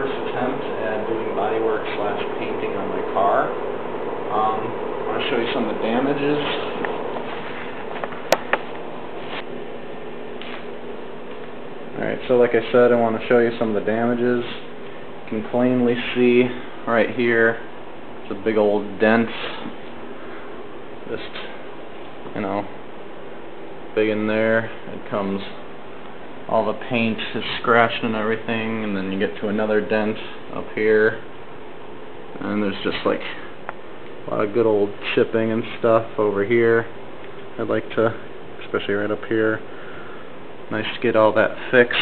first attempt at doing bodywork / painting on my car. I want to show you some of the damages. Alright, so like I said, I want to show you some of the damages. You can plainly see right here, it's a big old dent. Just, you know, big in there. It comes, all the paint is scratched and everything, and then you get to another dent up here, and there's just like a lot of good old chipping and stuff over here. I'd like to, especially right up here, nice to get all that fixed.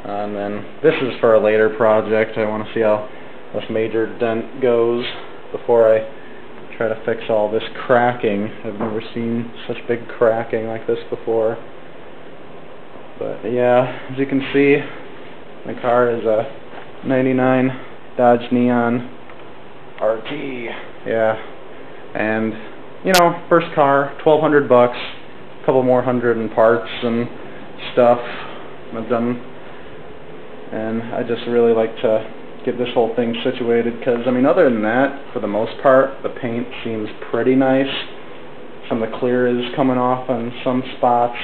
And then this is for a later project. I want to see how this major dent goes before I try to fix all this cracking. I've never seen such big cracking like this before. But yeah, as you can see, my car is a 99 Dodge Neon RT. Yeah, and you know, first car, $1,200 bucks, a couple more hundred in parts and stuff. I've done, and I just really like to get this whole thing situated, because I mean, other than that, for the most part, the paint seems pretty nice. Some of the clear is coming off on some spots,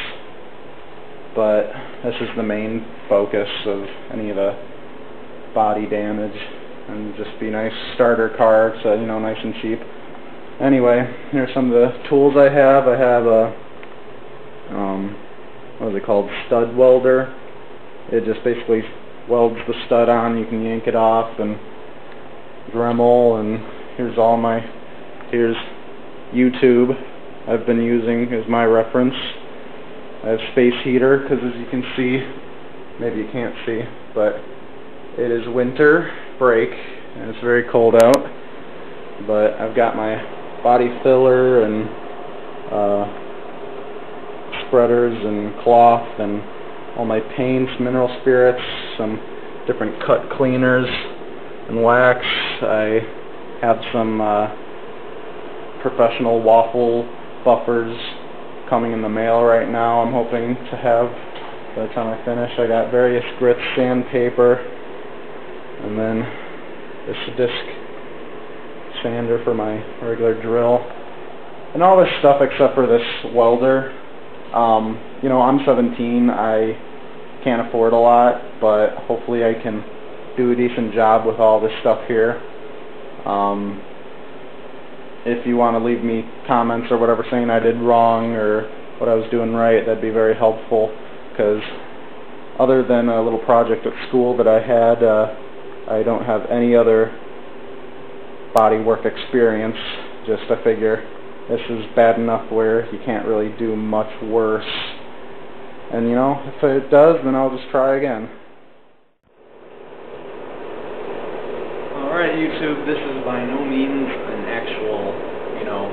but this is the main focus of any of the body damage, and just be nice starter car, so you know, nice and cheap. Anyway, here's some of the tools I have. I have a what is it called? Stud welder. It just basically welds the stud on. You can yank it off, and Dremel, and here's YouTube I've been using as my reference. I have space heater, because as you can see, maybe you can't see, but it is winter break and it's very cold out. But I've got my body filler and spreaders and cloth and all my paints, mineral spirits, some different cut cleaners and wax. I have some professional waffle buffers coming in the mail right now. I'm hoping to have by the time I finish. I got various grits, sandpaper, and then this disc sander for my regular drill, and all this stuff except for this welder. You know, I'm 17, I can't afford a lot, but hopefully I can do a decent job with all this stuff here. If you want to leave me comments or whatever saying I did wrong or what I was doing right, that'd be very helpful, because other than a little project at school that I had, I don't have any other body work experience. Just I figure this is bad enough where you can't really do much worse. And you know, if it does, then I'll just try again. Alright YouTube, this is by no means an actual, you know,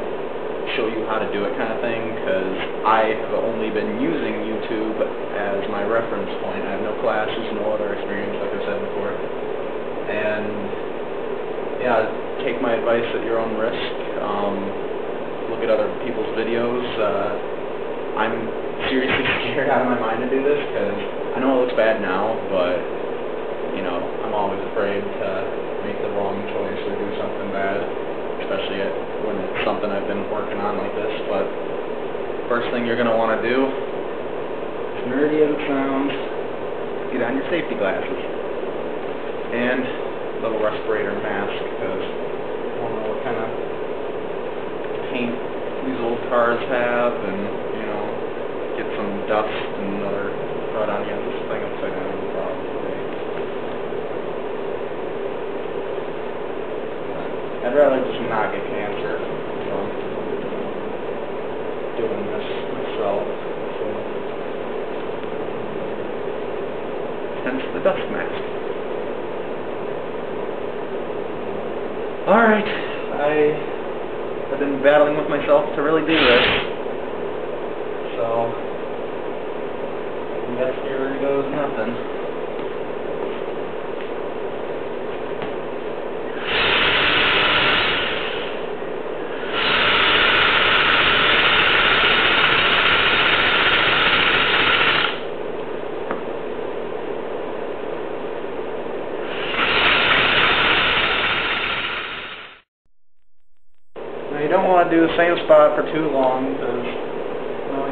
show you how to do it kind of thing, because I have only been using YouTube as my reference point. I have no classes, no other experience, like I said before. And yeah, take my advice at your own risk. Look at other people's videos. I'm seriously scared out of my mind to do this, because I know it looks bad now, but you know, I'm always afraid to make the wrong choice or do something bad, especially when it's something I've been working on like this. But first thing you're going to want to do, as nerdy as it sounds, get on your safety glasses and a little respirator mask, because I don't know what kind of paint these old cars have, and you know, get some dust and other crud on you. This thing upside down is a problem today. I'd rather just not get cancer, so I'm doing this myself. So hence the dust mask. Alright, I've been battling with myself to really do this, so I guess here goes nothing. don't want to do the same spot for too long because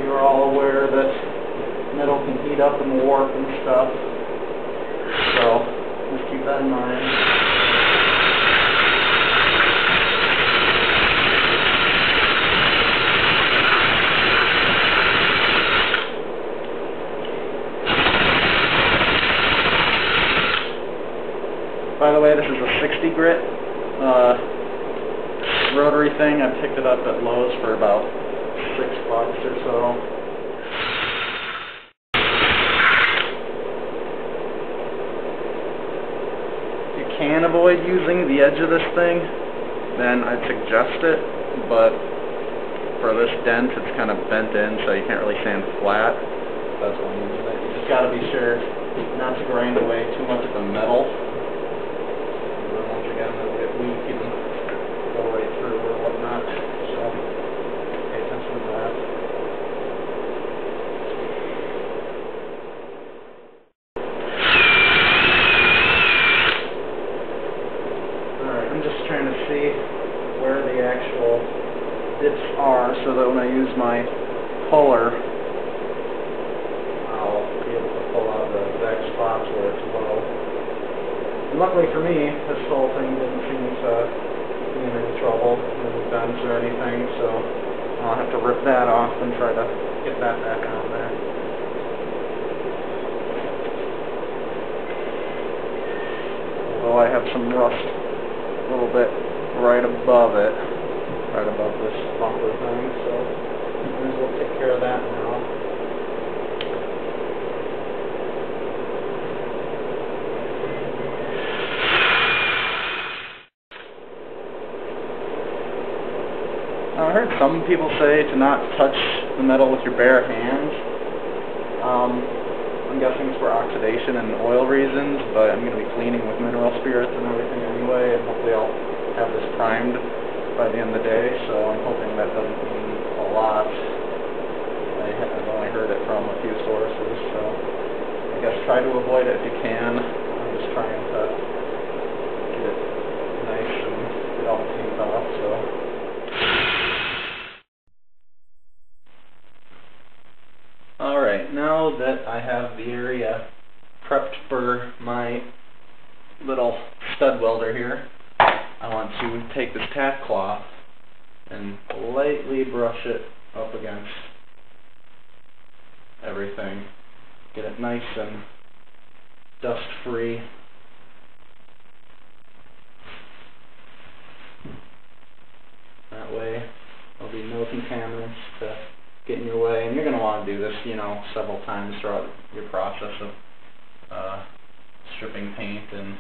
you're all aware that metal can heat up and warp and stuff. So just keep that in mind. By the way, this is a 60 grit rotary thing. I picked it up at Lowe's for about $6 or so. If you can avoid using the edge of this thing, then I'd suggest it, but for this dent it's kind of bent in, so you can't really sand flat. That's why I'm using it. You just got to be sure not to grind away too much of the metal. Once again, it'll get weak and go right through or whatnot, so pay attention to that. Alright, I'm just trying to see where the actual dips are so that when I use my puller, I'll be able to pull out the exact spots where it's low. And luckily for me, this whole thing didn't seem to be in any trouble, any bends or anything, so I'll have to rip that off and try to get that back on there. Although I have some rust a little bit right above it, right above this bumper thing, so might as well take care of that now. I heard some people say to not touch the metal with your bare hands. I'm guessing it's for oxidation and oil reasons, but I'm going to be cleaning with mineral spirits and everything anyway, and hopefully I'll have this primed by the end of the day, so I'm hoping that doesn't mean a lot. I've only heard it from a few sources, so I guess try to avoid it if you can. I'm just trying to get it nice and get all the paint off, so. Alright, now that I have the area prepped for my little stud welder here, I want to take this tack cloth and lightly brush it up against everything. Get it nice and dust free. That way there'll be no contaminants to get in your way, and you're going to want to do this, several times throughout your process of stripping paint and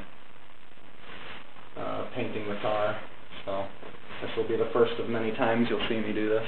painting the car. So this will be the first of many times you'll see me do this.